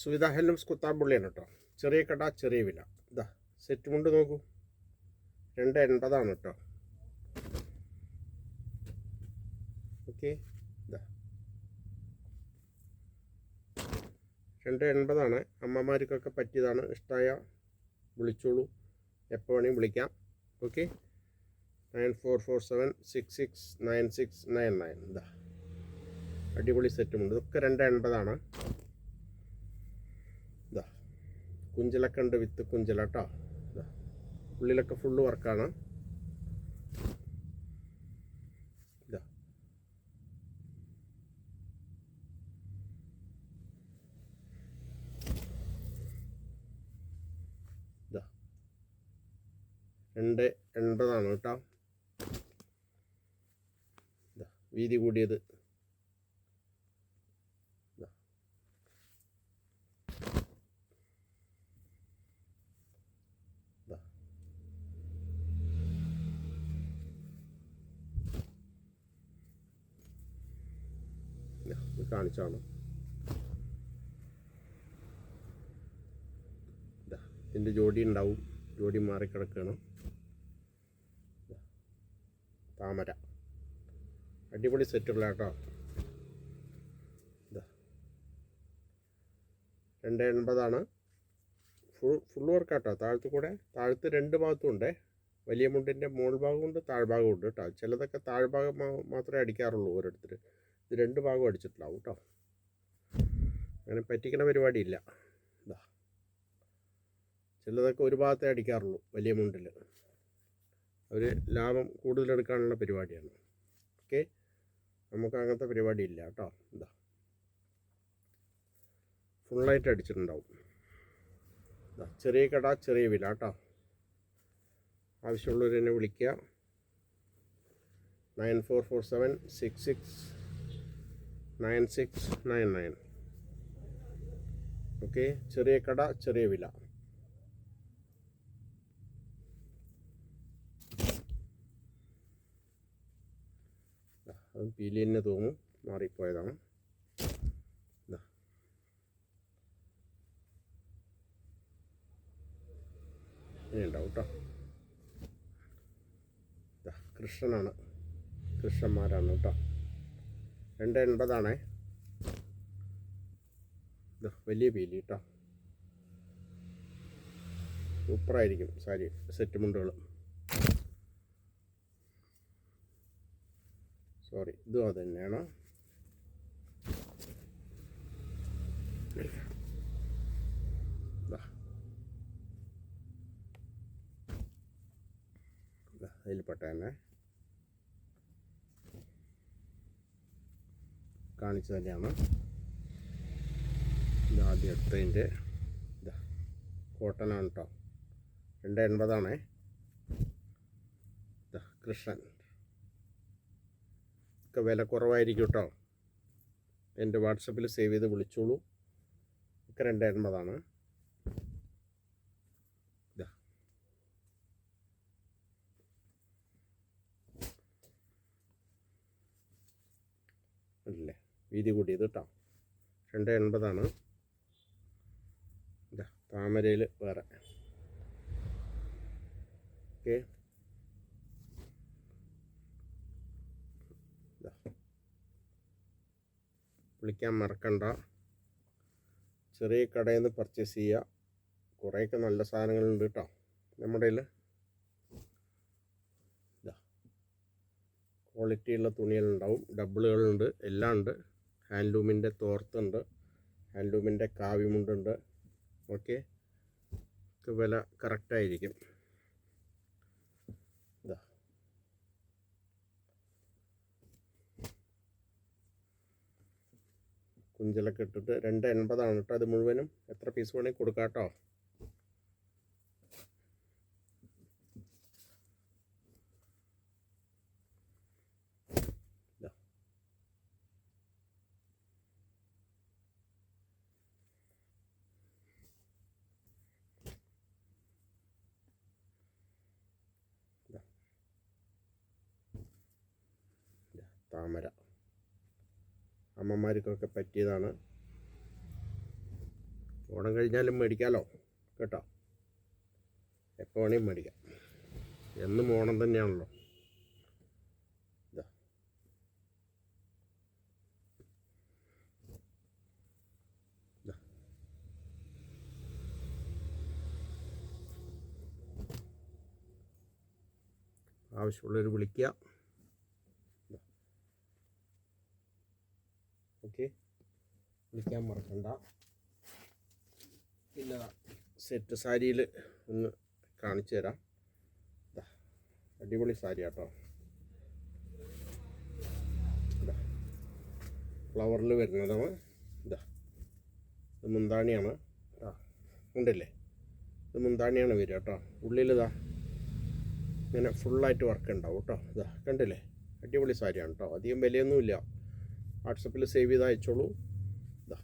Suvidha handlooms കുത്താമ്പുള്ളിയാണ് കേട്ടോ. ചെറിയ കട ചെറിയ വില. ഇതാ സെറ്റ് മുണ്ട് നോക്കൂ, 280 കേട്ടോ. ഓക്കെ, ഇതാ 280. അമ്മമാർക്കൊക്കെ പറ്റിയതാണ്. ഇഷ്ടമായ വിളിച്ചോളൂ, എപ്പോൾ വേണമെങ്കിൽ വിളിക്കാം. ഓക്കെ, 9447669699. ഇതാ അടിപൊളി സെറ്റുമുണ്ട്. ഇതൊക്കെ 280. ഇതാ കുഞ്ചലൊക്കെ ഉണ്ട്, വിത്ത് കുഞ്ചല കേട്ടോ. ഇതാ ഉള്ളിലൊക്കെ ഫുള്ള് വർക്കാണ്. ഇതാ ഇതാ 280 കേട്ടോ. ഇതാ വീതി കൂടിയത്. ഇത് കാണിച്ചാണ്. ഇതിൻ്റെ ജോഡി ഉണ്ടാവും, ജോഡി മാറിക്കിടക്കണം. താമര അടിപൊളി സെറ്റുള്ള കേട്ടോ. ഇതാ 280. ഫുൾ വർക്ക് കേട്ടോ. താഴത്ത് 2 ഭാഗത്തും ഉണ്ട്. വലിയ മുണ്ടിൻ്റെ മുകൾ ഭാഗമുണ്ട്, താഴ്ഭാഗമുണ്ട് കേട്ടോ. ചിലതൊക്കെ താഴ്ഭാഗം മാത്രമേ അടിക്കാറുള്ളൂ ഓരോരുത്തർ. ഇത് 2 ഭാഗം അടിച്ചിട്ടുണ്ടാവും കേട്ടോ. അങ്ങനെ പറ്റിക്കണ പരിപാടിയില്ല. ഇതാ ചിലതൊക്കെ ഒരു ഭാഗത്തേ അടിക്കാറുള്ളൂ വലിയ മുണ്ടിൽ. അവർ ലാഭം കൂടുതലെടുക്കാനുള്ള പരിപാടിയാണ്. ഓക്കെ, നമുക്ക് അങ്ങനത്തെ പരിപാടിയില്ല കേട്ടോ. ഇതാ ഫുള്ളായിട്ട് അടിച്ചിട്ടുണ്ടാവും. ഇതാ ചെറിയ കട ചെറിയ വില കേട്ടോ. ആവശ്യമുള്ളവർ എന്നെ വിളിക്കുക. 9447669699. ഓക്കെ, ചെറിയ കട ചെറിയ വില. അത് പീലി തന്നെ തോന്നും, മാറിപ്പോയതാണ്. ഇതാ ഇനി ഉണ്ടാവും കേട്ടോ. ഇതാ കൃഷ്ണനാണ്, കൃഷ്ണന്മാരാണ് കേട്ടോ. 280. ഇതാ വലിയ പീലി കേട്ടോ. സൂപ്പറായിരിക്കും സാരി സെറ്റ് മുണ്ടുകൾ. സോറി, ഇതും അത് തന്നെയാണ്. അതിൽപ്പെട്ട തന്നെ കാണിച്ചു തന്നെയാണ്. ഇതാദ്യം എടുത്തതിൻ്റെ ഇതാ കോട്ടനാണ് കേട്ടോ. 280. ഇതാ കൃഷ്ണൻ ഒക്കെ വില കുറവായിരിക്കും കേട്ടോ. എൻ്റെ വാട്സപ്പിൽ സേവ് ചെയ്ത് വിളിച്ചോളൂ. ഒക്കെ 280. ഇതാ അല്ലേ വീതി കൂടിയത് കേട്ടോ. 280. ഇതാ താമരയിൽ വേറെ. ഓക്കെ, വിളിക്കാൻ മറക്കണ്ട. ചെറിയ കടയിൽ നിന്ന് പർച്ചേസ് ചെയ്യുക. കുറേയൊക്കെ നല്ല സാധനങ്ങളുണ്ട് കേട്ടോ നമ്മുടെ കയ്യിൽ. ഇതാ ക്വാളിറ്റിയുള്ള തുണികളുണ്ടാവും, ഡബിളുകളുണ്ട്, എല്ലാം ഉണ്ട്. ഹാൻഡ്ലൂമിൻ്റെ തോർത്തുണ്ട്, ഹാൻഡ്ലൂമിൻ്റെ കാവിമുണ്ടുണ്ട്. ഓക്കെ, വില കറക്റ്റായിരിക്കും. ഇതാ കുഞ്ചലൊക്കെ ഇട്ടിട്ട് 280 കേട്ടോ. അത് മുഴുവനും എത്ര പീസ് വേണമെങ്കിൽ കൊടുക്കാം കേട്ടോ. താമര അമ്മമാർക്കൊക്കെ പറ്റിയതാണ്. ഓണം കഴിഞ്ഞാലും മേടിക്കാമല്ലോ കേട്ടോ, എപ്പോൾ വേണമെങ്കിലും മേടിക്കാം. എന്നും ഓണം തന്നെയാണല്ലോ. ഇതാ ആവശ്യമുള്ളവർ വിളിക്കുക. ഓക്കെ, വിളിക്കാൻ മറക്കണ്ട. പിന്നെ സെറ്റ് സാരിയിൽ ഒന്ന് കാണിച്ചു തരാം. അടിപൊളി സാരി കേട്ടോ. ഫ്ലവറിൽ വരുന്നതാണ്. ഇതാ ഇത് മുന്താണിയാണ് കേട്ടോ, ഉണ്ടല്ലേ, ഇത് മുന്താണിയാണ് വരിക കേട്ടോ. ഉള്ളിലിതാ ഇങ്ങനെ ഫുള്ളായിട്ട് വർക്ക് ഉണ്ടാവും കേട്ടോ. ഇതാ കണ്ടില്ലേ, അടിപൊളി സാരിയാണ് കേട്ടോ. അധികം വിലയൊന്നുമില്ല. വാട്സപ്പിൽ സേവ് ചെയ്ത് അയച്ചോളൂ. ഇതാ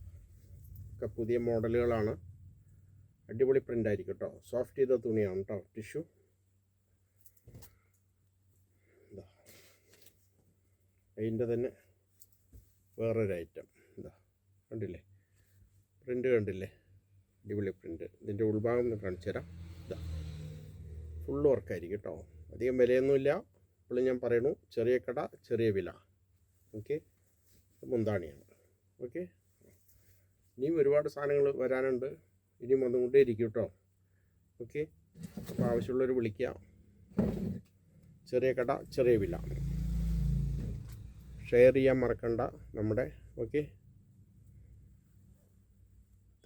ഒക്കെ പുതിയ മോഡലുകളാണ്. അടിപൊളി പ്രിൻ്റ് ആയിരിക്കും കേട്ടോ. സോഫ്റ്റ് ചെയ്ത തുണിയാണ് കേട്ടോ, ടിഷ്യൂ. ഇതാ അതിൻ്റെ തന്നെ വേറൊരു ഐറ്റം. ഇതാ കണ്ടില്ലേ, പ്രിൻ്റ് കണ്ടില്ലേ, അടിപൊളി പ്രിൻ്റ്. ഇതിൻ്റെ ഉൾഭാഗം ഒന്ന് കാണിച്ചു തരാം. ഇതാ ഫുള്ള് വർക്കായിരിക്കും കേട്ടോ. അധികം വിലയൊന്നുമില്ല. ഇപ്പോൾ ഞാൻ പറയണു, ചെറിയ കട ചെറിയ വില. ഓക്കെ, മുന്താണിയാണ്. ഓക്കെ, ഇനിയും ഒരുപാട് സാധനങ്ങൾ വരാനുണ്ട്. ഇനിയും വന്നുകൊണ്ടേ ഇരിക്കും കേട്ടോ. ഓക്കെ, അപ്പോൾ ആവശ്യമുള്ളവർ വിളിക്കുക. ചെറിയ കട ചെറിയ വില. ഷെയർ ചെയ്യാൻ മറക്കണ്ട നമ്മുടെ. Okay,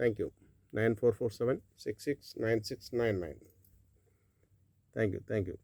thank you. 9447669699. Thank you.